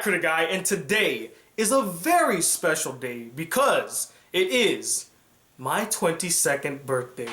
Critic Guy, and today is a very special day because it is my 22nd birthday.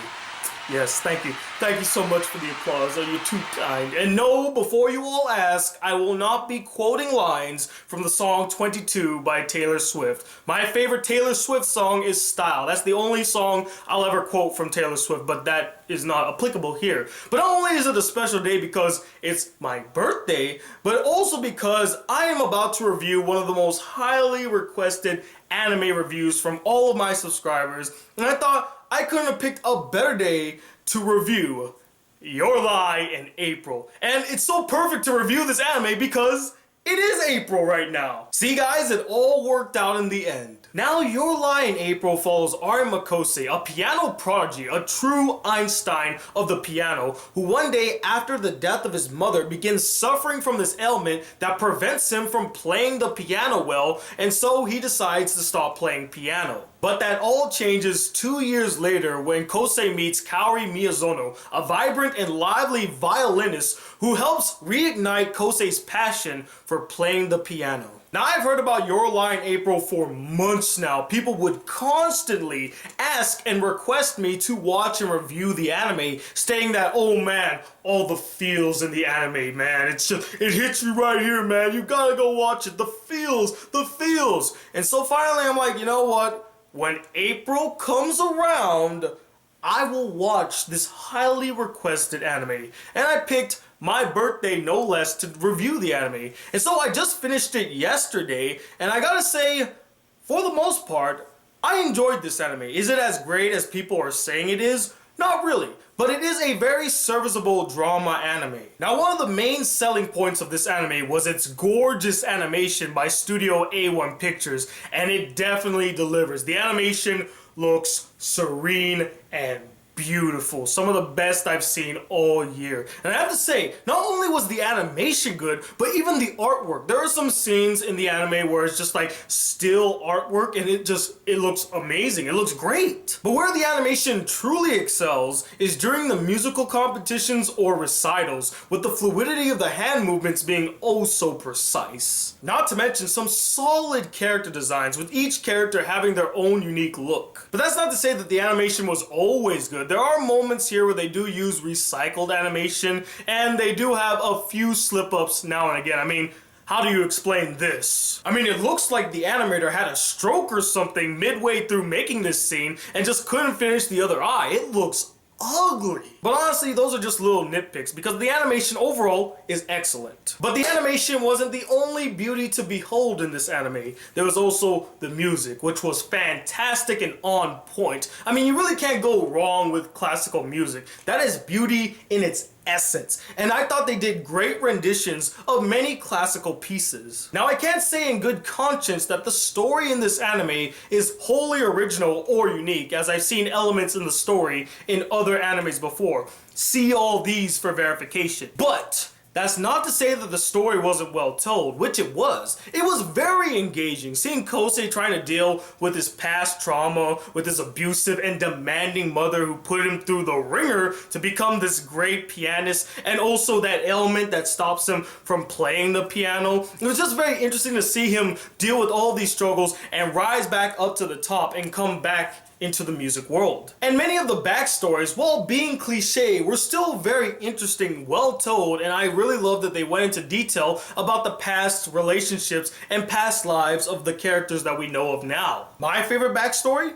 Yes, thank you. Thank you so much for the applause. Oh, you're too kind. And no, before you all ask, I will not be quoting lines from the song 22 by Taylor Swift. My favorite Taylor Swift song is Style. That's the only song I'll ever quote from Taylor Swift, but that is not applicable here. But not only is it a special day because it's my birthday, but also because I am about to review one of the most highly requested anime reviews from all of my subscribers, and I thought I couldn't have picked a better day to review Your Lie in April. And it's so perfect to review this anime because it is April right now. See guys, it all worked out in the end. Now, Your Lie in April follows Ari Makose, a piano prodigy, a true Einstein of the piano, who one day after the death of his mother begins suffering from this ailment that prevents him from playing the piano well, and so he decides to stop playing piano. But that all changes 2 years later when Kosei meets Kaori Miyazono, a vibrant and lively violinist who helps reignite Kosei's passion for playing the piano. Now, I've heard about Your Lie in April for months now. People would constantly ask and request me to watch and review the anime, stating that, oh man, all the feels in the anime, man. It hits you right here, man. You gotta go watch it. The feels, the feels. And so finally I'm like, you know what? When April comes around, I will watch this highly requested anime. And I picked my birthday, no less, to review the anime. And so I just finished it yesterday, and I gotta say, for the most part, I enjoyed this anime. Is it as great as people are saying it is? Not really, but it is a very serviceable drama anime. Now, one of the main selling points of this anime was its gorgeous animation by Studio A1 Pictures, and it definitely delivers. The animation looks serene and beautiful. Some of the best I've seen all year. And I have to say, not only was the animation good, but even the artwork. There are some scenes in the anime where it's just like still artwork and it looks amazing. It looks great. But where the animation truly excels is during the musical competitions or recitals, with the fluidity of the hand movements being oh so precise. Not to mention some solid character designs, with each character having their own unique look. But that's not to say that the animation was always good. There are moments here where they do use recycled animation, and they do have a few slip-ups now and again. I mean, how do you explain this? I mean, it looks like the animator had a stroke or something midway through making this scene and just couldn't finish the other eye. It looks ugly. But honestly, those are just little nitpicks because the animation overall is excellent. But the animation wasn't the only beauty to behold in this anime. There was also the music, which was fantastic and on point. I mean, you really can't go wrong with classical music. That is beauty in its essence, and I thought they did great renditions of many classical pieces. Now, I can't say in good conscience that the story in this anime is wholly original or unique, as I've seen elements in the story in other animes before. See all these for verification. But that's not to say that the story wasn't well told, which it was. It was very engaging, seeing Kosei trying to deal with his past trauma, with his abusive and demanding mother who put him through the ringer to become this great pianist, and also that ailment that stops him from playing the piano. It was just very interesting to see him deal with all these struggles and rise back up to the top and come back into the music world. And many of the backstories, while being cliche, were still very interesting, well told, and I really love that they went into detail about the past relationships and past lives of the characters that we know of now. My favorite backstory?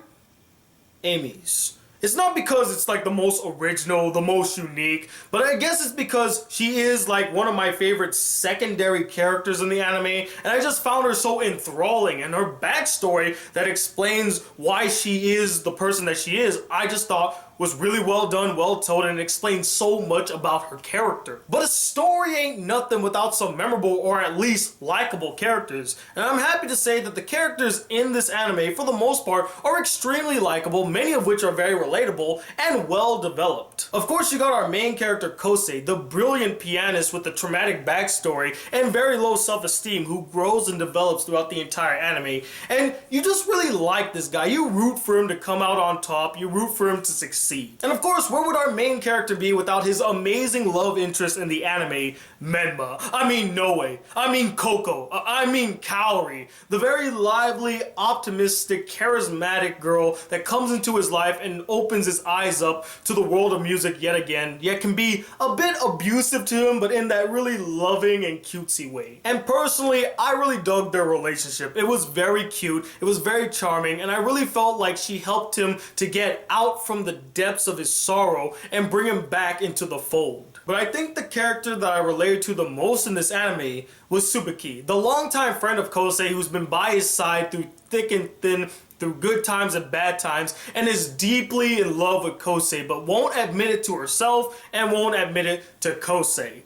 Amy's. It's not because it's like the most original, the most unique, but I guess it's because she is like one of my favorite secondary characters in the anime, and I just found her so enthralling, and her backstory that explains why she is the person that she is, I just thought was really well done, well told, and explains so much about her character. But a story ain't nothing without some memorable or at least likable characters. And I'm happy to say that the characters in this anime, for the most part, are extremely likable, many of which are very relatable and well developed. Of course, you got our main character Kosei, the brilliant pianist with a traumatic backstory and very low self-esteem, who grows and develops throughout the entire anime. And you just really like this guy. You root for him to come out on top, you root for him to succeed, succeed. And of course, where would our main character be without his amazing love interest in the anime, Menma? I mean Noe, I mean Coco, I mean Kaori, the very lively, optimistic, charismatic girl that comes into his life and opens his eyes up to the world of music yet again, yet can be a bit abusive to him, but in that really loving and cutesy way. And personally, I really dug their relationship. It was very cute, it was very charming, and I really felt like she helped him to get out from the depths of his sorrow and bring him back into the fold. But I think the character that I related to the most in this anime was Tsubaki, the longtime friend of Kosei who's been by his side through thick and thin, through good times and bad times, and is deeply in love with Kosei, but won't admit it to herself and won't admit it to Kosei.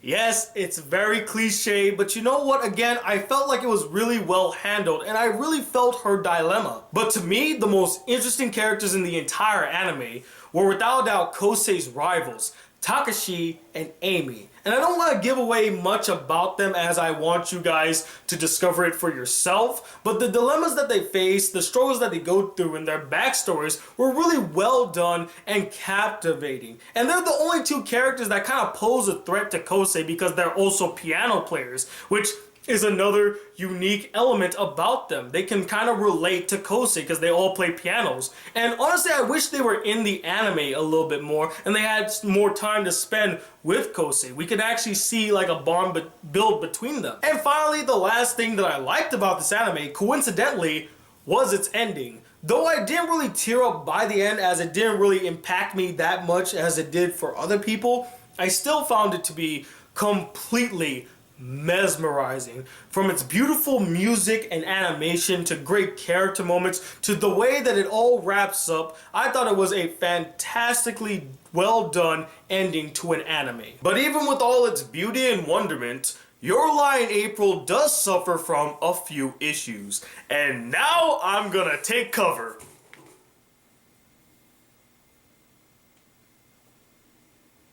Yes, it's very cliche, but you know what? Again, I felt like it was really well handled, and I really felt her dilemma. But to me, the most interesting characters in the entire anime were without a doubt Kosei's rivals, Takashi and Amy. And I don't want to give away much about them as I want you guys to discover it for yourself, but the dilemmas that they face, the struggles that they go through, and their backstories were really well done and captivating. And they're the only two characters that kind of pose a threat to Kosei because they're also piano players, which is another unique element about them. They can kind of relate to Kosei because they all play pianos. And honestly, I wish they were in the anime a little bit more and they had more time to spend with Kosei. We could actually see like a bond build between them. And finally, the last thing that I liked about this anime, coincidentally, was its ending. Though I didn't really tear up by the end, as it didn't really impact me that much as it did for other people, I still found it to be completely mesmerizing. From its beautiful music and animation to great character moments to the way that it all wraps up, I thought it was a fantastically well done ending to an anime. But even with all its beauty and wonderment, Your Lie in April does suffer from a few issues. And now I'm gonna take cover.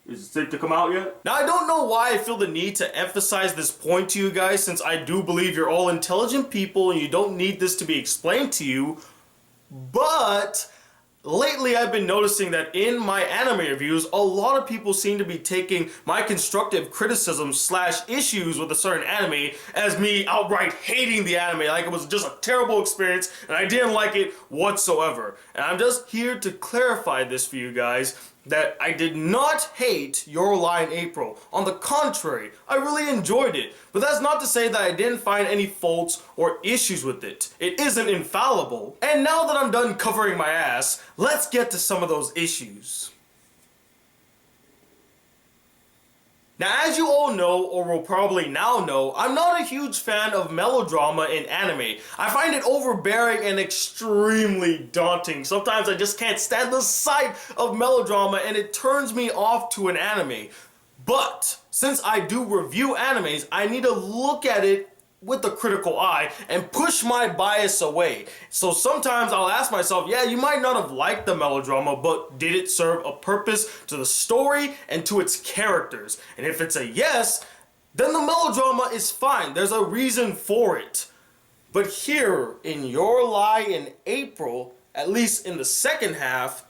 Is it safe to come out yet? Now, I don't know why I feel the need to emphasize this point to you guys, since I do believe you're all intelligent people and you don't need this to be explained to you, but lately I've been noticing that in my anime reviews, a lot of people seem to be taking my constructive criticism / issues with a certain anime as me outright hating the anime, like it was just a terrible experience and I didn't like it whatsoever. And I'm just here to clarify this for you guys, that I did not hate Your Lie in April. On the contrary, I really enjoyed it. But that's not to say that I didn't find any faults or issues with it. It isn't infallible. And now that I'm done covering my ass, let's get to some of those issues. Now, as you all know, or will probably now know, I'm not a huge fan of melodrama in anime. I find it overbearing and extremely daunting. Sometimes I just can't stand the sight of melodrama and it turns me off to an anime. But since I do review animes, I need to look at it with a critical eye and push my bias away. So sometimes I'll ask myself, yeah, you might not have liked the melodrama, but did it serve a purpose to the story and to its characters? And if it's a yes, then the melodrama is fine. There's a reason for it. But here in Your Lie in April, at least in the second half,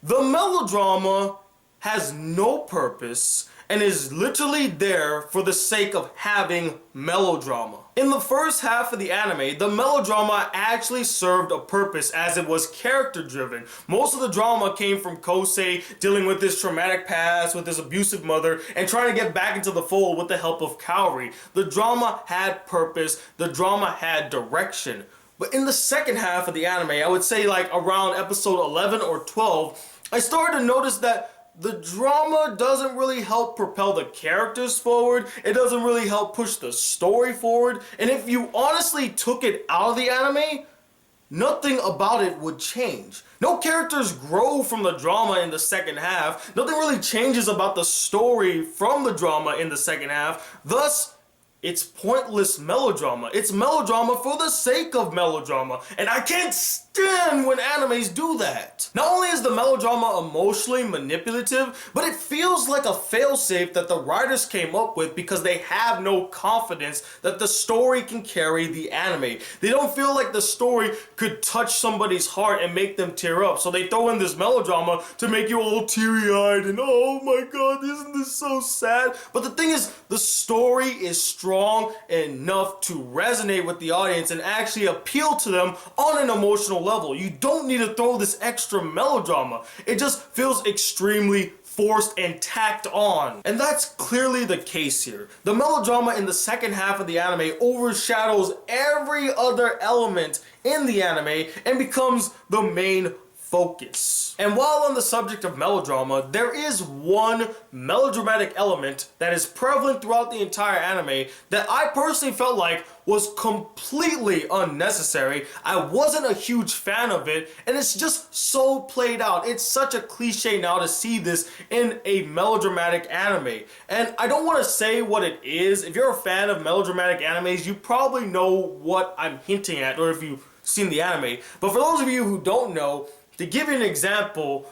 the melodrama has no purpose and is literally there for the sake of having melodrama. In the first half of the anime, the melodrama actually served a purpose as it was character driven. Most of the drama came from Kosei dealing with his traumatic past, with his abusive mother, and trying to get back into the fold with the help of Kaori. The drama had purpose, the drama had direction. But in the second half of the anime, I would say like around episode 11 or 12, I started to notice that the drama doesn't really help propel the characters forward. It doesn't really help push the story forward. And if you honestly took it out of the anime, nothing about it would change. No characters grow from the drama in the second half. Nothing really changes about the story from the drama in the second half. Thus, it's pointless melodrama. It's melodrama for the sake of melodrama. And I can't stand stand when animes do that. Not only is the melodrama emotionally manipulative, but it feels like a failsafe that the writers came up with because they have no confidence that the story can carry the anime. They don't feel like the story could touch somebody's heart and make them tear up, so they throw in this melodrama to make you all teary-eyed and oh my god, isn't this so sad? But the thing is, the story is strong enough to resonate with the audience and actually appeal to them on an emotional level. You don't need to throw this extra melodrama. It just feels extremely forced and tacked on. And that's clearly the case here. The melodrama in the second half of the anime overshadows every other element in the anime and becomes the main focus. And while on the subject of melodrama, there is one melodramatic element that is prevalent throughout the entire anime that I personally felt like was completely unnecessary. I wasn't a huge fan of it, and it's just so played out. It's such a cliche now to see this in a melodramatic anime. And I don't want to say what it is. If you're a fan of melodramatic animes, you probably know what I'm hinting at, or if you've seen the anime. But for those of you who don't know, to give you an example,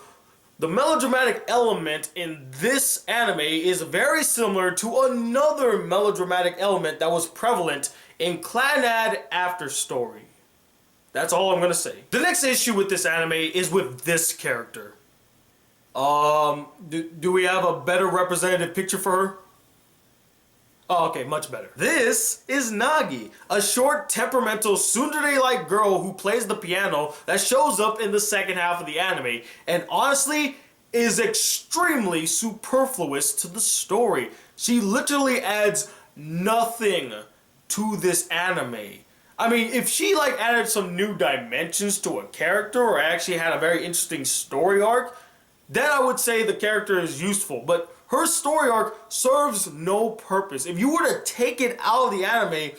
the melodramatic element in this anime is very similar to another melodramatic element that was prevalent in Clannad After Story. That's all I'm gonna say. The next issue with this anime is with this character. Do we have a better representative picture for her? Oh, okay, much better. This is Nagi, a short, temperamental, tsundere-like girl who plays the piano that shows up in the second half of the anime, and honestly, is extremely superfluous to the story. She literally adds nothing to this anime. I mean, if she like added some new dimensions to a character or actually had a very interesting story arc, then I would say the character is useful, but her story arc serves no purpose. If you were to take it out of the anime,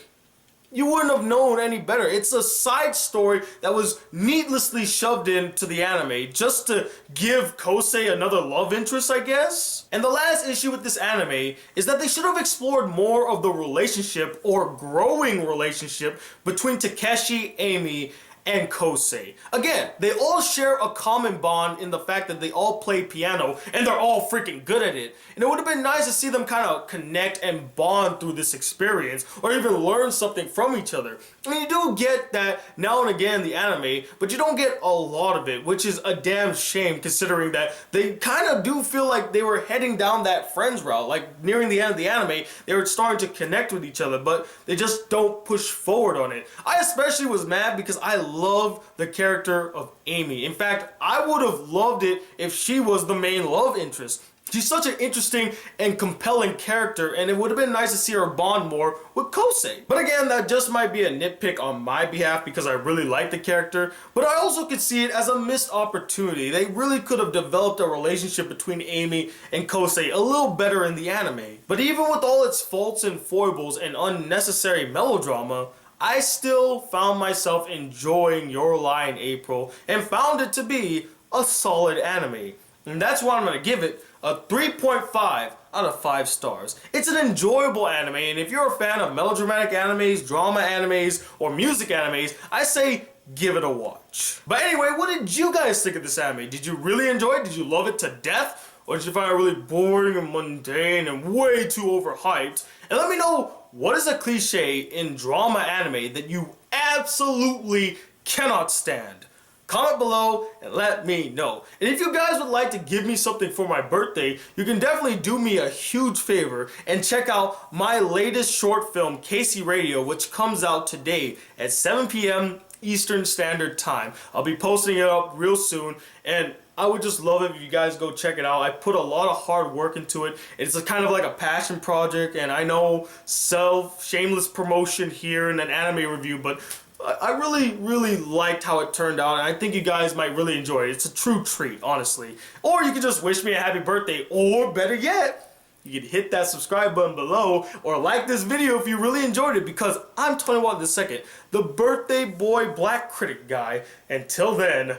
you wouldn't have known any better. It's a side story that was needlessly shoved into the anime just to give Kosei another love interest, I guess. And the last issue with this anime is that they should have explored more of the relationship or growing relationship between Takeshi, Amy, and Kosei. Again, they all share a common bond in the fact that they all play piano and they're all freaking good at it. And it would have been nice to see them kind of connect and bond through this experience or even learn something from each other. I mean, you do get that now and again in the anime, but you don't get a lot of it, which is a damn shame considering that they kind of do feel like they were heading down that friends route. Like nearing the end of the anime, they were starting to connect with each other, but they just don't push forward on it. I especially was mad because I love the character of Amy. In fact, I would have loved it if she was the main love interest. She's such an interesting and compelling character, and it would have been nice to see her bond more with Kosei. But again, that just might be a nitpick on my behalf because I really like the character, but I also could see it as a missed opportunity. They really could have developed a relationship between Amy and Kosei a little better in the anime. But even with all its faults and foibles and unnecessary melodrama, I still found myself enjoying Your Lie in April and found it to be a solid anime. And that's why I'm going to give it a 3.5 out of 5 stars. It's an enjoyable anime, and if you're a fan of melodramatic animes, drama animes, or music animes, I say give it a watch. But anyway, what did you guys think of this anime? Did you really enjoy it? Did you love it to death? Or did you find it really boring and mundane and way too overhyped? And let me know, what is a cliche in drama anime that you absolutely cannot stand? Comment below and let me know. And if you guys would like to give me something for my birthday, you can definitely do me a huge favor and check out my latest short film, Casey Radio, which comes out today at 7 p.m. Eastern Standard Time. I'll be posting it up real soon, and I would just love it if you guys go check it out. I put a lot of hard work into it. It's a kind of like a passion project, and I know shameless promotion here in an anime review, but I really liked how it turned out, and I think you guys might really enjoy it. It's a true treat, honestly. Or you can just wish me a happy birthday, or better yet, you can hit that subscribe button below, or like this video if you really enjoyed it, because I'm 21 II, the birthday boy Black Critic Guy. Until then,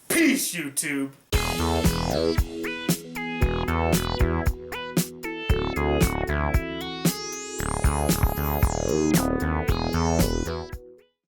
peace, YouTube.